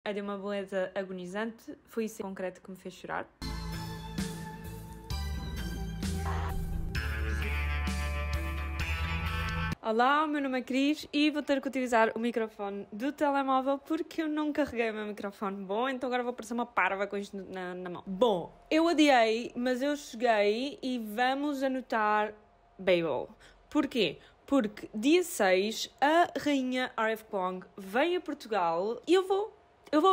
É de uma beleza agonizante, foi isso em concreto que me fez chorar. Olá, o meu nome é Cris e vou ter que utilizar o microfone do telemóvel porque eu não carreguei o meu microfone bom, então agora vou parecer uma parva com isto na mão. Bom, eu adiei, mas eu cheguei e vamos anotar Babel. Porquê? Porque dia 6 a rainha R.F. Kuang vem a Portugal e eu vou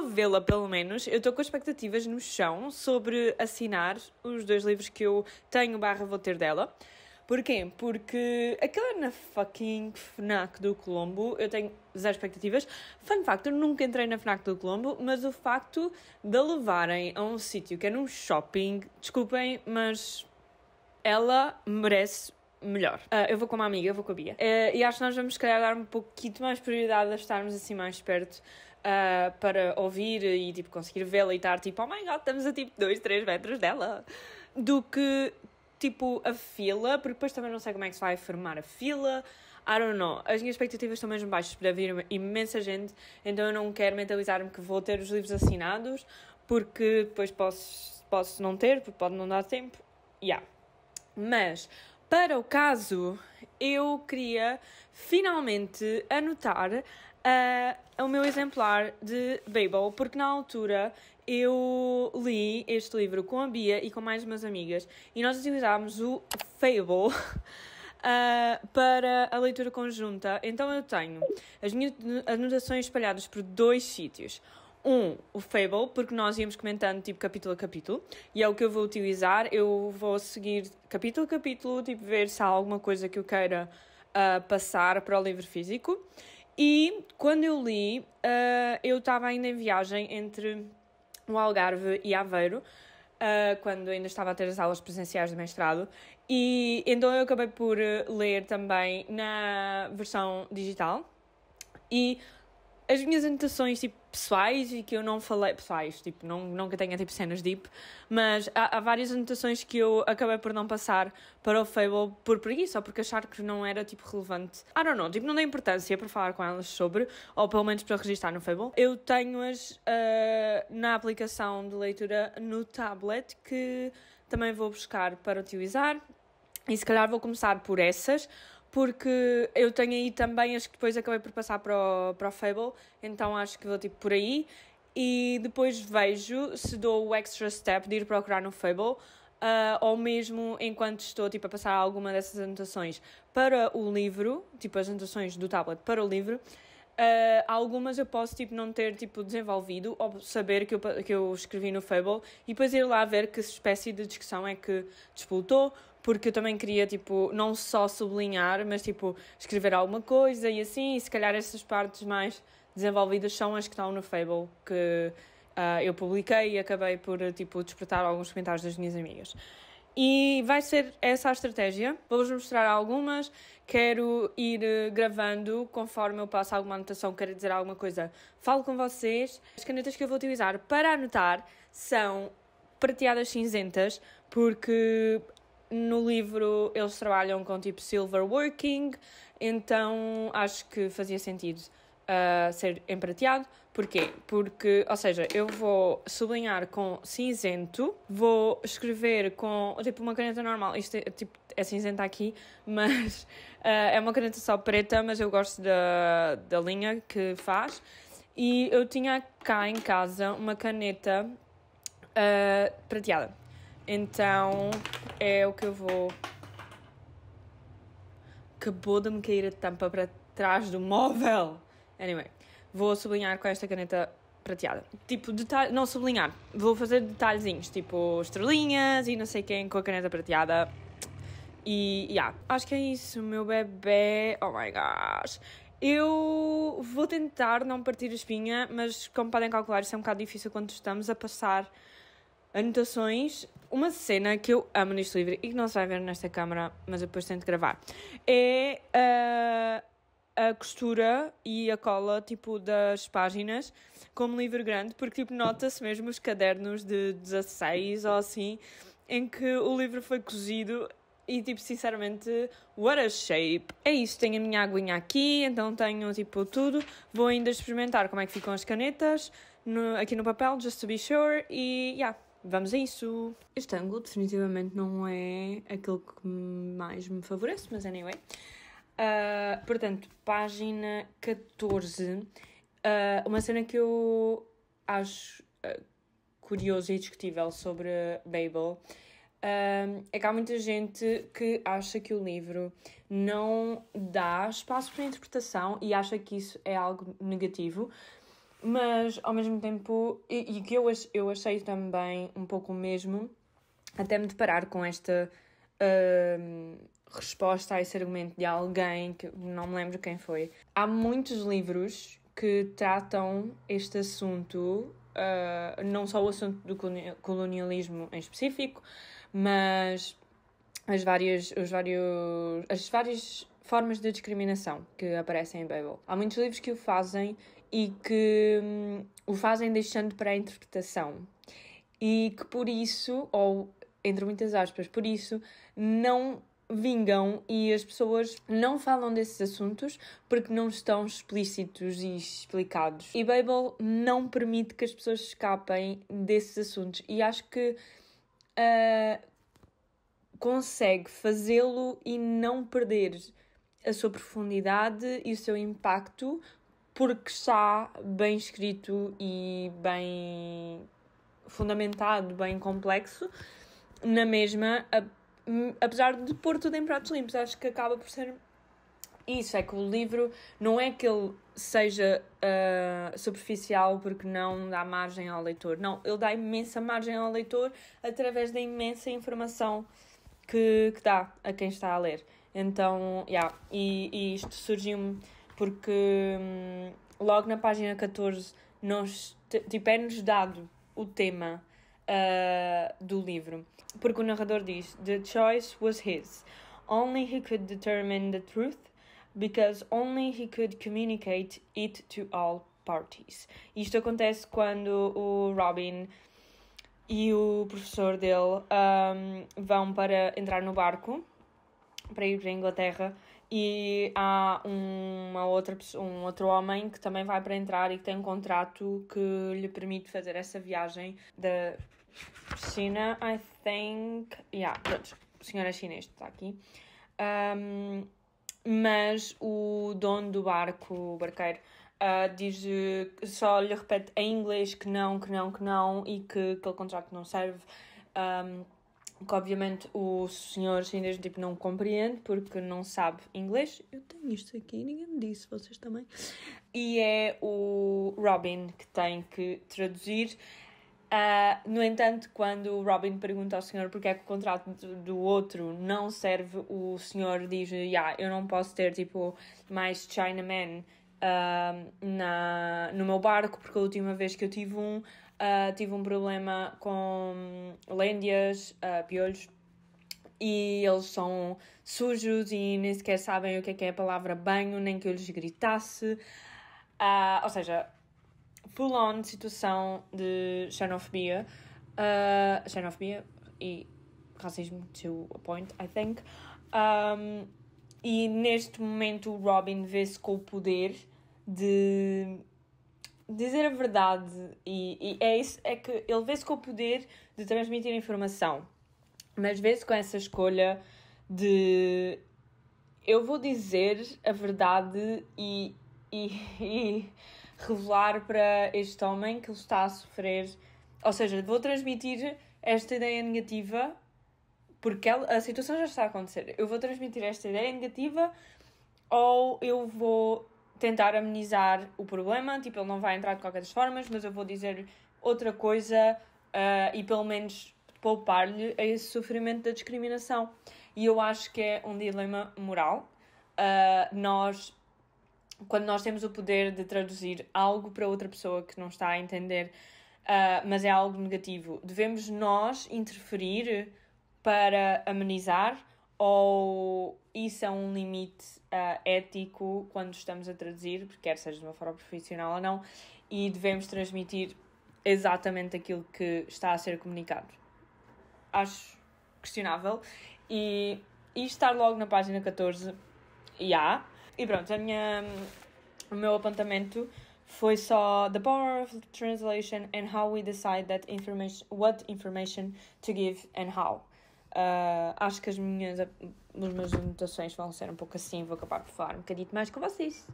vê-la, pelo menos. Eu estou com expectativas no chão sobre assinar os 2 livros que eu tenho / vou ter dela. Porquê? Porque aquela na fucking FNAC do Colombo, eu tenho 0 expectativas. Fun fact, eu nunca entrei na FNAC do Colombo, mas o facto de a levarem a um sítio que é num shopping, desculpem, mas ela merece melhor. Eu vou com uma amiga, eu vou com a Bia. E acho que nós vamos, se calhar, dar um pouquinho mais prioridade a estarmos assim mais perto para ouvir e, tipo, conseguir vê-la e estar, tipo, oh my god, estamos a, tipo, 2, 3 metros dela. Do que, tipo, a fila, porque depois também não sei como é que se vai formar a fila. I don't know. As minhas expectativas estão mesmo baixas para vir imensa gente, então eu não quero mentalizar-me que vou ter os livros assinados, porque depois posso não ter, porque pode não dar tempo. Mas, para o caso, eu queria finalmente anotar o meu exemplar de Babel, porque na altura eu li este livro com a Bia e com mais umas amigas e nós utilizámos o Fable para a leitura conjunta. Então eu tenho as minhas anotações espalhadas por 2 sítios. O Fable, porque nós íamos comentando, tipo, capítulo a capítulo, e é o que eu vou utilizar. Eu vou seguir capítulo a capítulo, tipo, ver se há alguma coisa que eu queira passar para o livro físico. E, quando eu li, eu estava ainda em viagem entre o Algarve e Aveiro, quando ainda estava a ter as aulas presenciais do mestrado, e então eu acabei por ler também na versão digital. E as minhas anotações, tipo, pessoais, e que eu não falei... Pessoais, tipo, nunca tenho, tipo, cenas deep, mas há várias anotações que eu acabei por não passar para o Fable por preguiça, ou porque achar que não era, tipo, relevante. I don't know, tipo, não dei importância para falar com elas sobre, ou pelo menos para registrar no Fable. Eu tenho-as na aplicação de leitura no tablet, que também vou buscar para utilizar, e se calhar vou começar por essas, porque eu tenho aí também as que depois acabei por passar para o Fable, então acho que vou, tipo, por aí, e depois vejo se dou o extra step de ir procurar no Fable, ou mesmo enquanto estou, tipo, a passar alguma dessas anotações para o livro, tipo, as anotações do tablet para o livro. Algumas eu posso, tipo, não ter, tipo, desenvolvido ou saber que eu escrevi no Fable e depois ir lá ver que espécie de discussão é que disputou, porque eu também queria, tipo, não só sublinhar, mas, tipo, escrever alguma coisa e assim, e se calhar essas partes mais desenvolvidas são as que estão no Fable, que eu publiquei e acabei por, tipo, despertar alguns comentários das minhas amigas. E vai ser essa a estratégia. Vou-vos mostrar algumas. Quero ir gravando conforme eu passo alguma anotação, quero dizer alguma coisa. Falo com vocês. As canetas que eu vou utilizar para anotar são prateadas cinzentas, porque no livro eles trabalham com tipo silver working, então acho que fazia sentido ser em prateado. Porquê? Porque, ou seja, eu vou sublinhar com cinzento, vou escrever com, tipo, uma caneta normal, isto é, tipo, é cinzenta aqui, mas é uma caneta só preta, mas eu gosto da linha que faz, e eu tinha cá em casa uma caneta prateada, então é o que eu vou... Acabou de me cair a tampa para trás do móvel. Anyway, vou sublinhar com esta caneta prateada. Tipo, detalhe, não sublinhar, vou fazer detalhezinhos, tipo estrelinhas e não sei quem com a caneta prateada. E, acho que é isso, meu bebê. Oh my gosh. Eu vou tentar não partir a espinha, mas como podem calcular, isso é um bocado difícil quando estamos a passar anotações. Uma cena que eu amo neste livro e que não se vai ver nesta câmara, mas eu depois tento gravar, é a costura e a cola, tipo, das páginas, como livro grande, porque, tipo, nota-se mesmo os cadernos de 16 ou assim, em que o livro foi cozido e, tipo, sinceramente, what a shape. É isso, tenho a minha aguinha aqui, então tenho, tipo, tudo. Vou ainda experimentar como é que ficam as canetas aqui no papel, just to be sure, e vamos a isso. Este ângulo definitivamente não é aquele que mais me favorece, mas anyway. Portanto, página 14, uma cena que eu acho curioso e discutível sobre Babel é que há muita gente que acha que o livro não dá espaço para interpretação e acha que isso é algo negativo, mas ao mesmo tempo, e que eu achei também um pouco o mesmo, até me deparar com esta resposta a esse argumento de alguém que não me lembro quem foi. Há muitos livros que tratam este assunto, não só o assunto do colonialismo em específico, mas as várias formas de discriminação que aparecem em Babel. Há muitos livros que o fazem e que o fazem deixando para a interpretação. E que por isso, ou entre muitas aspas, por isso, não vingam e as pessoas não falam desses assuntos porque não estão explícitos e explicados. E Babel não permite que as pessoas escapem desses assuntos. E acho que consegue fazê-lo e não perder a sua profundidade e o seu impacto porque está bem escrito e bem fundamentado, bem complexo, na mesma, apesar de pôr tudo em pratos limpos. Acho que acaba por ser isso, é que o livro não é que ele seja superficial porque não dá margem ao leitor. Não, ele dá imensa margem ao leitor através da imensa informação que dá a quem está a ler. Então, e isto surgiu-me porque logo na página 14 é-nos dado o tema do livro. Porque o narrador diz: "The choice was his. Only he could determine the truth, because only he could communicate it to all parties." Isto acontece quando o Robin e o professor dele vão para entrar no barco para ir para a Inglaterra e há um outro homem que também vai para entrar e que tem um contrato que lhe permite fazer essa viagem da China, I think. O senhor é chinês, está aqui. Mas o dono do barco, o barqueiro, só lhe repete em inglês que não e que aquele contrato não serve, que obviamente o senhor chinês não compreende porque não sabe inglês. Eu tenho isto aqui, ninguém me disse, vocês também. E é o Robin que tem que traduzir. No entanto, quando o Robin pergunta ao senhor porque é que o contrato do outro não serve, o senhor diz: eu não posso ter mais Chinamen no meu barco porque a última vez que eu tive um problema com lêndias, piolhos, e eles são sujos e nem sequer sabem o que é a palavra banho, nem que eu lhes gritasse. Ou seja, full on situação de xenofobia e racismo to a point, I think. E neste momento o Robin vê-se com o poder de dizer a verdade e é isso, é que ele vê-se com o poder de transmitir informação, mas vê-se com essa escolha de eu vou dizer a verdade e revelar para este homem que ele está a sofrer, ou seja, vou transmitir esta ideia negativa porque a situação já está a acontecer. Eu vou transmitir esta ideia negativa ou eu vou tentar amenizar o problema, ele não vai entrar de qualquer das formas, mas eu vou dizer outra coisa e pelo menos poupar-lhe a esse sofrimento da discriminação. E eu acho que é um dilema moral. Quando nós temos o poder de traduzir algo para outra pessoa que não está a entender, mas é algo negativo, devemos nós interferir para amenizar, ou isso é um limite ético quando estamos a traduzir, quer seja de uma forma profissional ou não, e devemos transmitir exatamente aquilo que está a ser comunicado? Acho questionável. E estar logo na página 14, E pronto, o meu apontamento foi só the power of translation and how we decide what information to give and how. Acho que as minhas anotações vão ser um pouco assim, vou acabar por falar um bocadinho mais com vocês.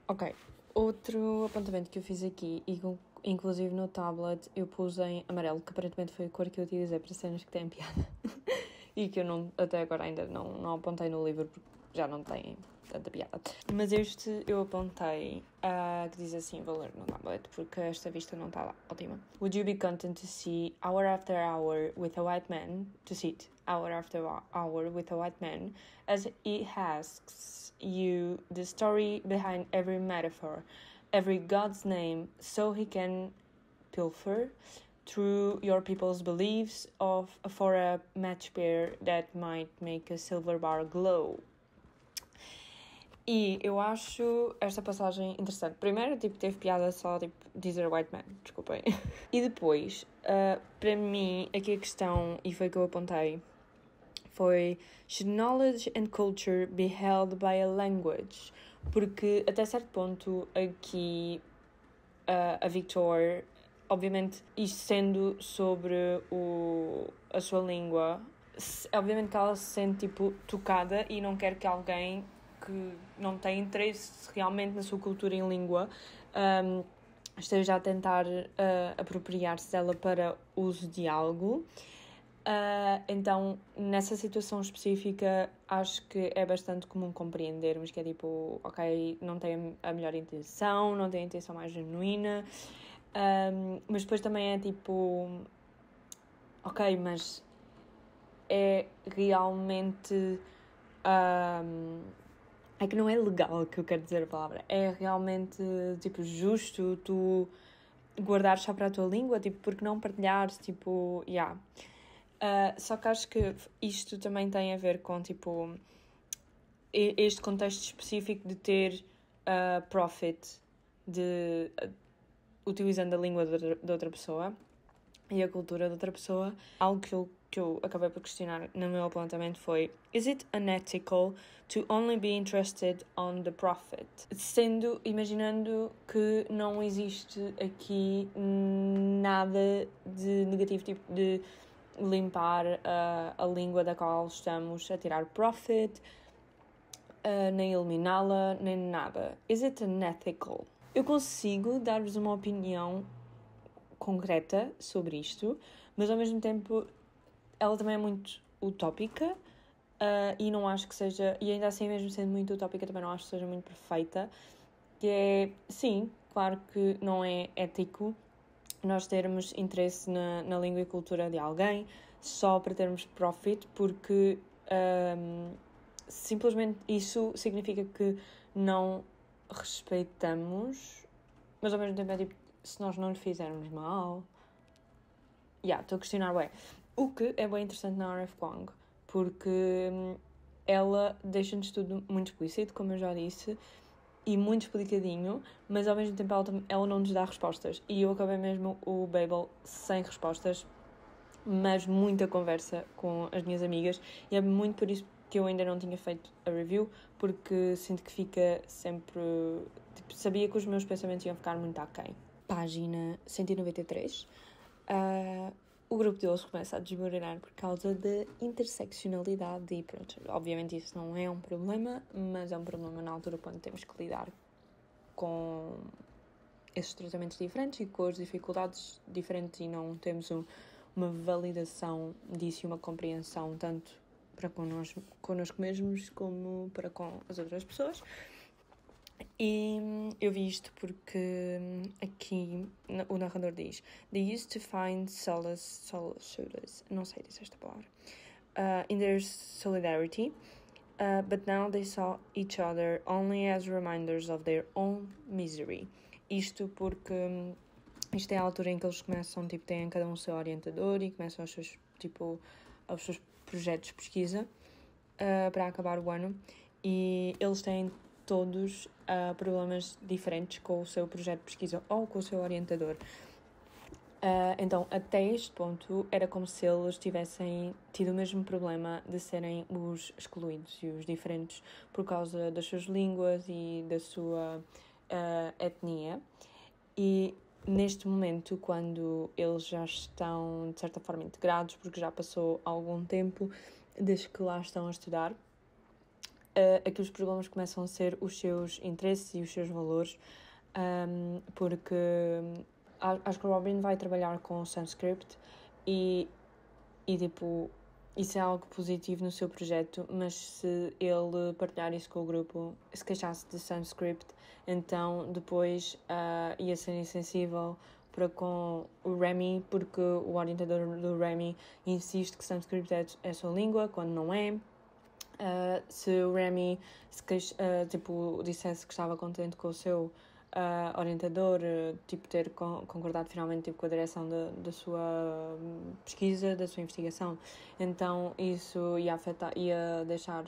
Ok, outro apontamento que eu fiz aqui, e inclusive no tablet eu pus em amarelo, que aparentemente foi a cor que eu utilizei para cenas que têm piada. E que eu até agora ainda não apontei no livro, porque já não tem tanta piada. Mas este eu apontei, que diz assim, vou ler no tablet, porque esta vista não está lá, ótima. Would you be content to sit hour after hour with a white man, as he asks you the story behind every metaphor, every god's name, so he can pilfer through your people's beliefs for a match pair that might make a silver bar glow. E eu acho esta passagem interessante. Primeiro, teve piada só, dizer white man, desculpem. E depois, para mim, aqui a questão, e foi que eu apontei, foi should knowledge and culture be held by a language? Porque, até certo ponto, aqui, a Victor, obviamente, isto sendo sobre a sua língua, obviamente que ela se sente, tocada e não quer que alguém que não tem interesse realmente na sua cultura em língua esteja a tentar apropriar-se dela para uso de algo. Então, nessa situação específica, acho que é bastante comum compreendermos que é ok, não tem a melhor intenção, não tem a intenção mais genuína, mas depois também é ok, mas é realmente... é que não é legal, que eu quero dizer a palavra. É realmente, justo tu guardares só para a tua língua, porque não partilhares, só que acho que isto também tem a ver com, este contexto específico de ter profit, utilizando a língua de outra pessoa e a cultura de outra pessoa. Algo que eu acabei por questionar no meu apontamento foi: is it unethical to only be interested on the profit? Imaginando que não existe aqui nada de negativo, de limpar a língua da qual estamos a tirar profit, nem eliminá-la, nem nada. Is it unethical? Eu consigo dar-vos uma opinião concreta sobre isto, mas ao mesmo tempo ela também é muito utópica, e não acho que seja, e ainda assim mesmo sendo muito utópica também não acho que seja muito perfeita, que é, sim, claro que não é ético nós termos interesse na língua e cultura de alguém só para termos profit, porque simplesmente isso significa que não respeitamos, mas ao mesmo tempo é se nós não lhe fizermos mal. Estou a questionar, o que é bem interessante na R.F. Kuang, porque ela deixa-nos tudo muito explícito, como eu já disse, e muito explicadinho, mas ao mesmo tempo ela não nos dá respostas. E eu acabei mesmo o Babel sem respostas, mas muita conversa com as minhas amigas, e é muito por isso que eu ainda não tinha feito a review, porque sinto que fica sempre... sabia que os meus pensamentos iam ficar muito aquém. Página 193. O grupo deles começa a desmoronar por causa da interseccionalidade e pronto, obviamente isso não é um problema, mas é um problema na altura quando temos que lidar com esses tratamentos diferentes e com as dificuldades diferentes e não temos uma validação disso e uma compreensão tanto para connosco mesmos como para com as outras pessoas. E eu vi isto porque aqui o narrador diz: they used to find solace, não sei dizer esta palavra, in their solidarity, but now they saw each other only as reminders of their own misery. Isto porque isto é a altura em que eles começam, têm cada um o seu orientador e começam os seus projetos de pesquisa para acabar o ano, e eles têm todos problemas diferentes com o seu projeto de pesquisa ou com o seu orientador. Então, até este ponto, era como se eles tivessem tido o mesmo problema de serem os excluídos e os diferentes por causa das suas línguas e da sua etnia. E neste momento, quando eles já estão, de certa forma, integrados, porque já passou algum tempo desde que lá estão a estudar, aqui os problemas começam a ser os seus interesses e os seus valores, porque acho que o Robin vai trabalhar com o Sanskrit e tipo, isso é algo positivo no seu projeto, mas se ele partilhar isso com o grupo, se queixasse de Sanskrit, então depois ia ser insensível para com o Remy, porque o orientador do Remy insiste que Sanskrit é a sua língua, quando não é. Se o Remy dissesse que estava contente com o seu orientador, ter concordado finalmente com a direção da sua pesquisa, da sua investigação, então isso ia deixar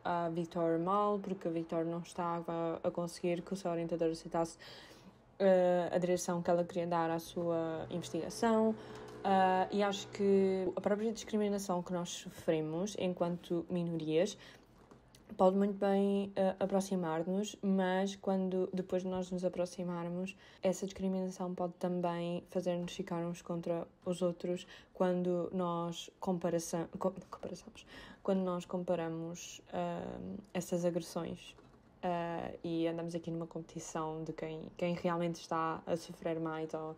a Victor mal, porque a Victor não estava a conseguir que o seu orientador aceitasse a direção que ela queria dar à sua investigação. E acho que a própria discriminação que nós sofremos enquanto minorias pode muito bem aproximar-nos, mas quando depois de nós nos aproximarmos, essa discriminação pode também fazer-nos ficar uns contra os outros quando nós quando nós comparamos essas agressões. E andamos aqui numa competição de quem realmente está a sofrer mais ou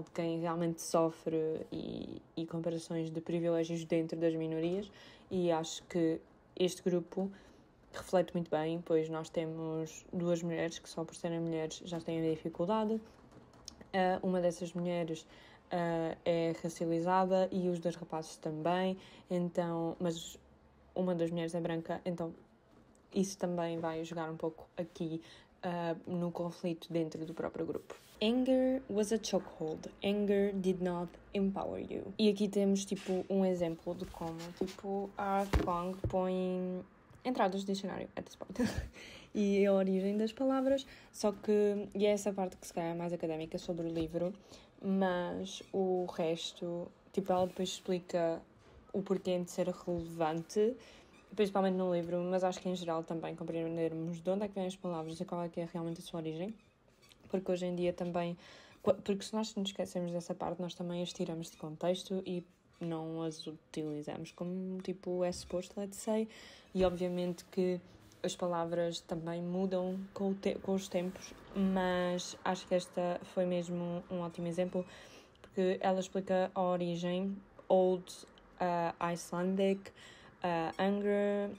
de quem realmente sofre e comparações de privilégios dentro das minorias, e acho que este grupo reflete muito bem, pois nós temos 2 mulheres que só por serem mulheres já têm dificuldade. Uma dessas mulheres é racializada e os 2 rapazes também, então, mas uma das mulheres é branca, então isso também vai jogar um pouco aqui no conflito dentro do próprio grupo. Anger was a chokehold. Anger did not empower you. E aqui temos um exemplo de como a Art Kong põe entradas de dicionário at this point. E a origem das palavras, e é essa parte que se calhar é mais académica sobre o livro, mas o resto, ela depois explica o porquê de ser relevante, principalmente no livro, mas acho que em geral também compreendermos de onde é que vêm as palavras e qual é que é realmente a sua origem, porque hoje em dia também, porque se nós nos esquecermos dessa parte, nós também as tiramos de contexto e não as utilizamos como é suposto, let's say, e obviamente que as palavras também mudam com os tempos, mas acho que esta foi mesmo um ótimo exemplo, porque ela explica a origem, Old Icelandic, anger,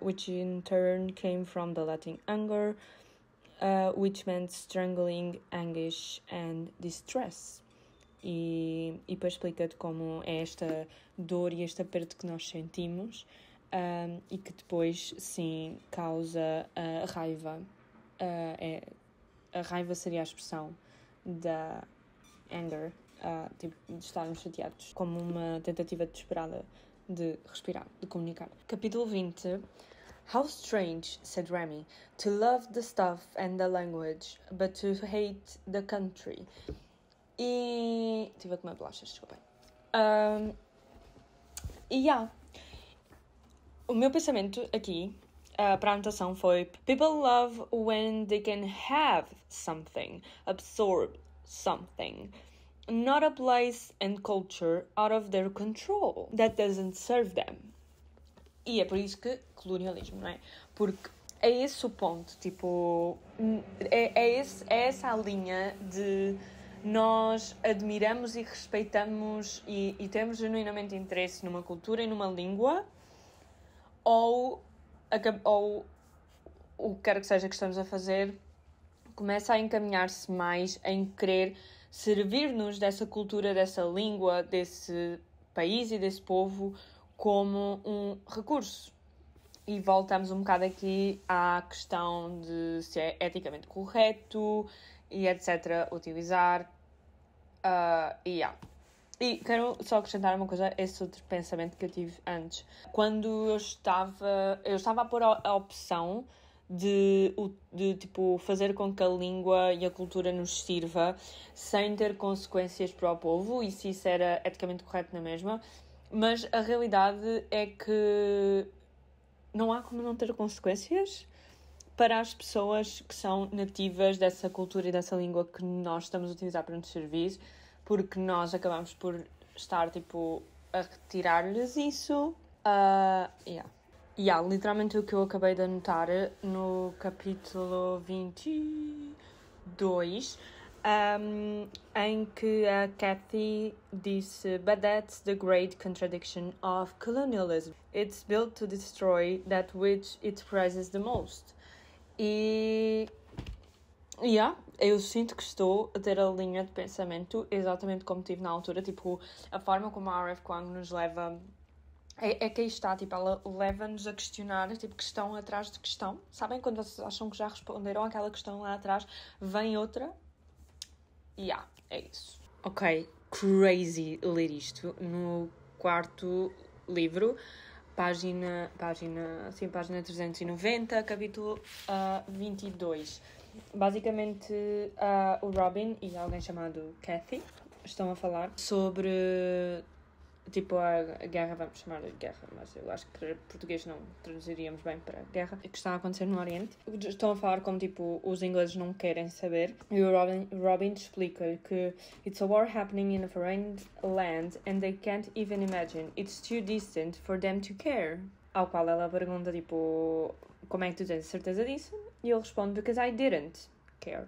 which in turn came from the Latin anger, which meant strangling, anguish and distress. E depois explica-te como é esta dor e este aperto que nós sentimos, e que depois, sim, causa a raiva. A raiva seria a expressão da anger, de estarmos chateados, como uma tentativa desesperada de respirar, de comunicar. Capítulo 20. How strange, said Remy, to love the stuff and the language, but to hate the country. E estive a comer bolachas, desculpem. O meu pensamento aqui para a anotação foi: people love when they can have something, absorb something, not a place and culture out of their control that doesn't serve them. E é por isso que colonialismo, não é? Porque é esse o ponto, é essa a linha de nós admiramos e respeitamos e temos genuinamente interesse numa cultura e numa língua, ou o que quer que seja que estamos a fazer começa a encaminhar-se mais em querer servir-nos dessa cultura, dessa língua, desse país e desse povo como um recurso. E voltamos um bocado aqui à questão de se é eticamente correto e etc. utilizar. E quero só acrescentar uma coisa, esse outro pensamento que eu tive antes. Quando eu estava a pôr a opção de fazer com que a língua e a cultura nos sirva sem ter consequências para o povo, e se isso era eticamente correto na mesma, mas a realidade é que não há como não ter consequências, para as pessoas que são nativas dessa cultura e dessa língua que nós estamos a utilizar para nos servir, porque nós acabamos por estar, tipo, a retirar-lhes isso. Literalmente o que eu acabei de anotar no capítulo 22, em que a Kathy disse: "But that's the great contradiction of colonialism. It's built to destroy that which it prizes the most." E eu sinto que estou a ter a linha de pensamento exatamente como tive na altura, tipo, a forma como a R.F. Kuang nos leva. É que aí está, tipo, ela leva-nos a questionar, tipo, questão atrás de questão. Sabem quando vocês acham que já responderam aquela questão lá atrás, vem outra? É isso. Ok, crazy ler isto no 4º livro, página 390, capítulo 22. Basicamente, o Robin e alguém chamado Kathy estão a falar sobre, tipo, a guerra, vamos chamar de guerra, mas eu acho que para português não traduziríamos bem para guerra, que está a acontecer no Oriente. Estão a falar como, tipo, os ingleses não querem saber, e o Robin explica que it's a war happening in a foreign land and they can't even imagine. It's too distant for them to care. Ao qual ela pergunta, tipo, como é que tu tens certeza disso? E ele responde, because I didn't care.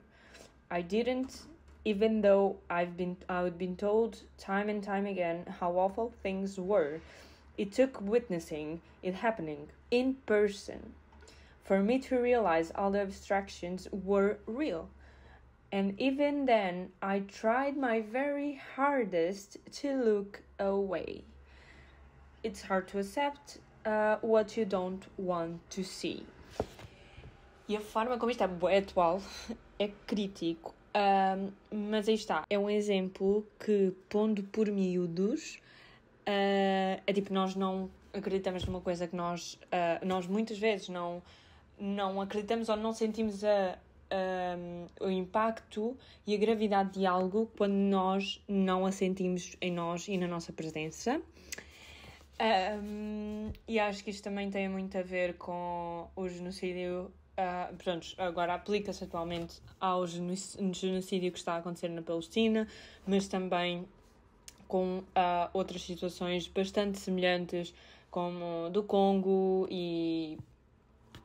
I didn't, even though I've been told time and time again how awful things were. It took witnessing it happening in person for me to realize all the abstractions were real. And even then, I tried my very hardest to look away. It's hard to accept what you don't want to see. E a forma como isto é bué atual é crítico. Mas aí está, é um exemplo que, pondo por miúdos, é tipo, nós não acreditamos numa coisa que nós muitas vezes não acreditamos ou não sentimos o impacto e a gravidade de algo quando nós não a sentimos em nós e na nossa presença. E acho que isto também tem muito a ver com o genocídio. Agora aplica-se atualmente ao genocídio que está a acontecer na Palestina, mas também com outras situações bastante semelhantes, como do Congo e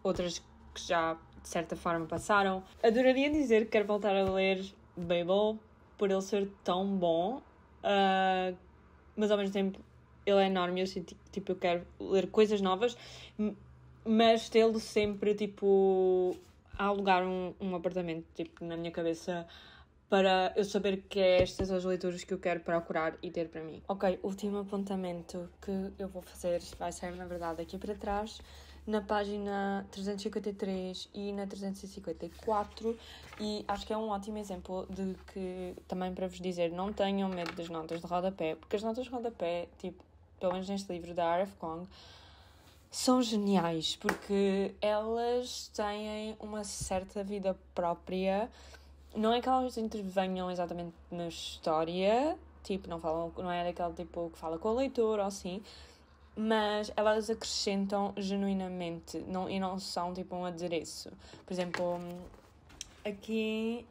outras que já de certa forma passaram. Adoraria dizer que quero voltar a ler Babel por ele ser tão bom, mas ao mesmo tempo ele é enorme, eu quero ler coisas novas, mas tê-lo sempre, tipo, a alugar um apartamento, tipo, na minha cabeça, para eu saber que é estas as leituras que eu quero procurar e ter para mim. Ok, último apontamento que eu vou fazer vai ser, na verdade, aqui para trás, na página 353 e na 354, e acho que é um ótimo exemplo de que, também para vos dizer, não tenham medo das notas de rodapé, porque as notas de rodapé, tipo, pelo menos neste livro da R.F. Kuang, são geniais, porque elas têm uma certa vida própria. Não é que elas intervenham exatamente na história, tipo, não é daquele tipo que fala com o leitor ou assim, mas elas acrescentam genuinamente e não são tipo um adereço. Por exemplo, aqui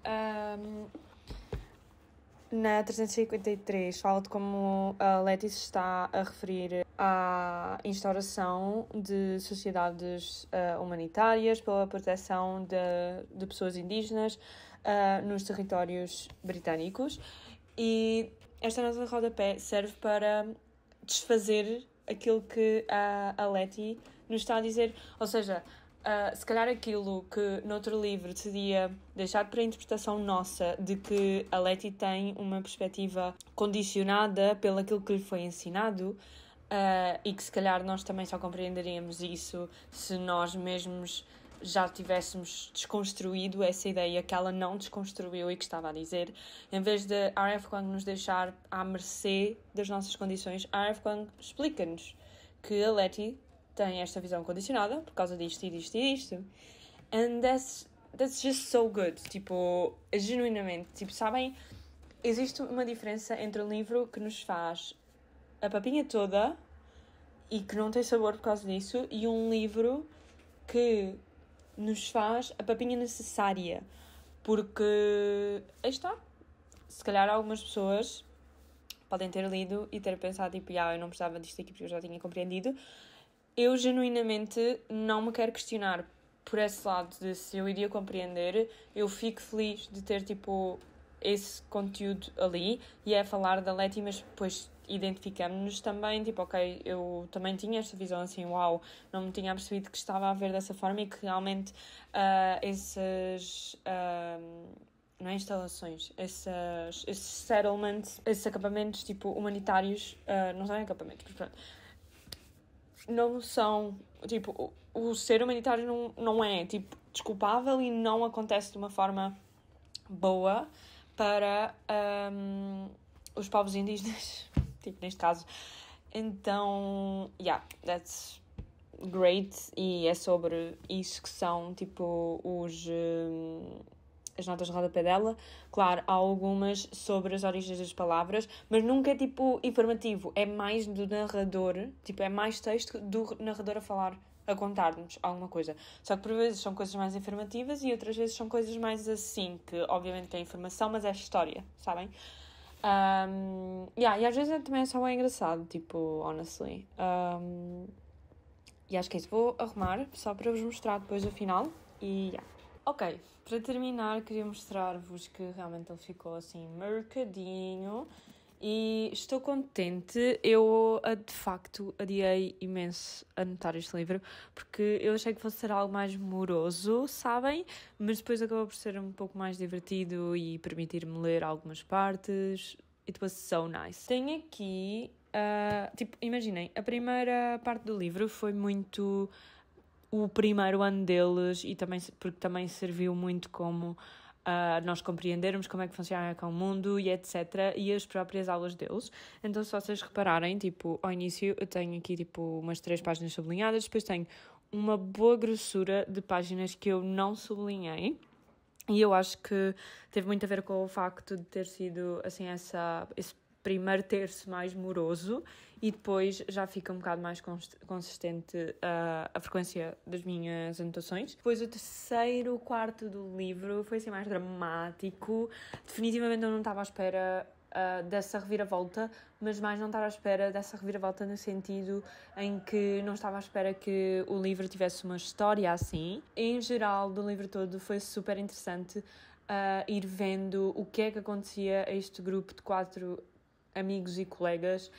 na 353 fala de como a Letty se está a referir à instauração de sociedades humanitárias pela proteção de pessoas indígenas nos territórios britânicos, e esta nota de rodapé serve para desfazer aquilo que a Letty nos está a dizer, ou seja, se calhar aquilo que noutro livro seria deixado para a interpretação nossa de que a Letty tem uma perspectiva condicionada pelo aquilo que lhe foi ensinado, e que se calhar nós também só compreenderíamos isso se nós mesmos já tivéssemos desconstruído essa ideia que ela não desconstruiu e que estava a dizer. Em vez de R.F. Kuang nos deixar à mercê das nossas condições, R.F. Kuang explica-nos que a Letty tem esta visão condicionada por causa disto e disto e disto. And that's just so good. Tipo, genuinamente. Tipo, sabem, existe uma diferença entre um livro que nos faz a papinha toda e que não tem sabor por causa disso, e um livro que nos faz a papinha necessária. Porque, aí está, se calhar algumas pessoas podem ter lido e ter pensado, tipo, eu não precisava disto aqui porque eu já tinha compreendido. Eu, genuinamente, não me quero questionar por esse lado de se eu iria compreender. Eu fico feliz de ter, tipo, esse conteúdo ali e é falar da Letty, mas depois identificamos-nos também, tipo, ok, eu também tinha esta visão assim, uau, não me tinha percebido que estava a ver dessa forma e que realmente esses... não é instalações, esses settlements, esses acampamentos, tipo, humanitários, não são acampamentos, mas pronto, não são, tipo, o ser humanitário não é, tipo, desculpável e não acontece de uma forma boa para os povos indígenas, tipo, neste caso. Então, that's great, e é sobre isso que são, tipo, as notas de rodapé dela. Claro, há algumas sobre as origens das palavras, mas nunca é tipo informativo, é mais do narrador, tipo, é mais texto do narrador a falar, a contar-nos alguma coisa. Só que por vezes são coisas mais informativas e outras vezes são coisas mais assim, que obviamente é informação, mas é história, sabem? E às vezes também é só bem engraçado, tipo, honestly. E acho que é isso. Vou arrumar só para vos mostrar depois o final e Ok, para terminar queria mostrar-vos que realmente ele ficou assim marcadinho e estou contente. Eu de facto adiei imenso a anotar este livro porque eu achei que fosse ser algo mais moroso, sabem? Mas depois acabou por ser um pouco mais divertido e permitir-me ler algumas partes. It was so nice. Tenho aqui, tipo, imaginem, a primeira parte do livro foi muito o primeiro ano deles e também, porque também serviu muito como nós compreendermos como é que funciona cá o mundo e etc. E as próprias aulas deles. Então, se vocês repararem, tipo, ao início eu tenho aqui tipo umas 3 páginas sublinhadas, depois tenho uma boa grossura de páginas que eu não sublinhei. E eu acho que teve muito a ver com o facto de ter sido, assim, esse primeiro terço mais moroso e depois já fica um bocado mais consistente a frequência das minhas anotações. Depois o terceiro quarto do livro foi assim mais dramático. Definitivamente eu não estava à espera dessa reviravolta, mas mais não estava à espera dessa reviravolta no sentido em que não estava à espera que o livro tivesse uma história assim. Em geral, do livro todo foi super interessante ir vendo o que é que acontecia a este grupo de 4 amigos e colegas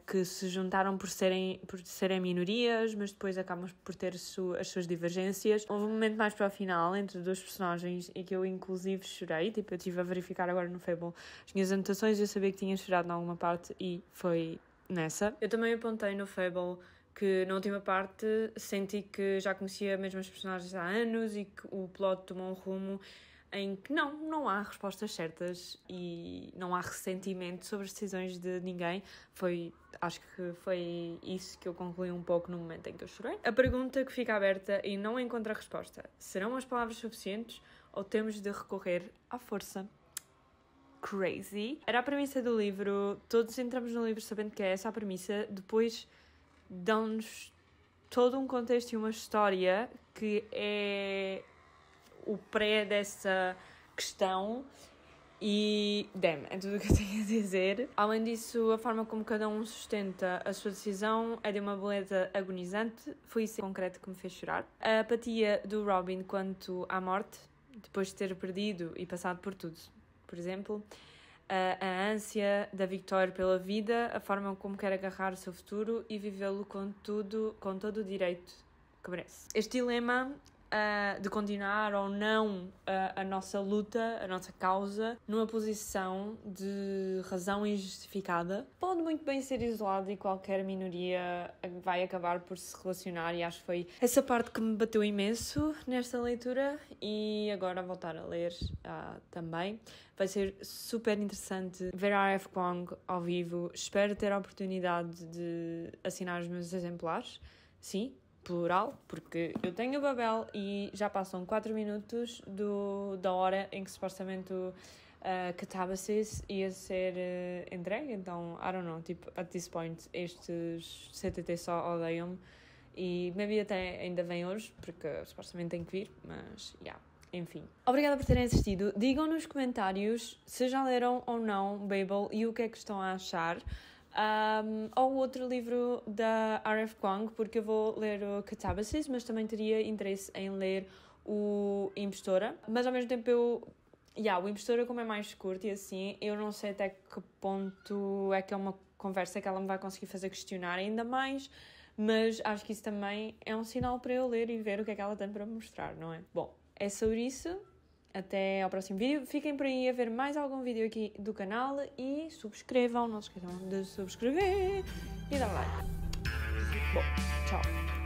que se juntaram por serem minorias, mas depois acabam por ter as suas divergências. Houve um momento mais para o final entre 2 personagens e que eu inclusive chorei, tipo, eu estive a verificar agora no Fable as minhas anotações e eu sabia que tinha chorado em alguma parte e foi nessa. Eu também apontei no Fable que na última parte senti que já conhecia mesmo os personagens há anos e que o plot tomou um rumo em que não há respostas certas e não há ressentimento sobre as decisões de ninguém. Acho que foi isso que eu concluí um pouco no momento em que eu chorei. A pergunta que fica aberta e não encontra resposta: serão as palavras suficientes ou temos de recorrer à força? Crazy. Era a premissa do livro, todos entramos no livro sabendo que é essa a premissa, depois dão-nos todo um contexto e uma história que é o pré dessa questão e, é tudo o que eu tenho a dizer. Além disso, a forma como cada um sustenta a sua decisão é de uma beleza agonizante. Foi isso em concreto que me fez chorar. A apatia do Robin quanto à morte, depois de ter perdido e passado por tudo. Por exemplo, a ânsia da Victoria pela vida, a forma como quer agarrar o seu futuro e vivê-lo com todo o direito que merece. Este dilema de continuar ou não a nossa luta, a nossa causa, numa posição de razão injustificada, pode muito bem ser isolado e qualquer minoria vai acabar por se relacionar, e acho que foi essa parte que me bateu imenso nesta leitura e agora voltar a ler também. Vai ser super interessante ver a R.F. Kuang ao vivo. Espero ter a oportunidade de assinar os meus exemplares. Sim, plural, porque eu tenho o Babel e já passam 4 minutos da hora em que supostamente o Catabasis ia ser entregue, então, I don't know, tipo, at this point, estes CTT só odeiam-me E maybe até ainda vem hoje, porque supostamente tem que vir, mas, enfim. Obrigada por terem assistido. Digam nos comentários se já leram ou não Babel e o que é que estão a achar. Ou outro livro da R.F. Kuang, porque eu vou ler o Catabasis, mas também teria interesse em ler o Impostora. Mas ao mesmo tempo o Impostora, como é mais curto e assim, eu não sei até que ponto é que é uma conversa que ela me vai conseguir fazer questionar ainda mais, mas acho que isso também é um sinal para eu ler e ver o que é que ela tem para mostrar, não é? Bom, é sobre isso. Até ao próximo vídeo. Fiquem por aí a ver mais algum vídeo aqui do canal e subscrevam. Não se esqueçam de subscrever e dar like. Bom, tchau.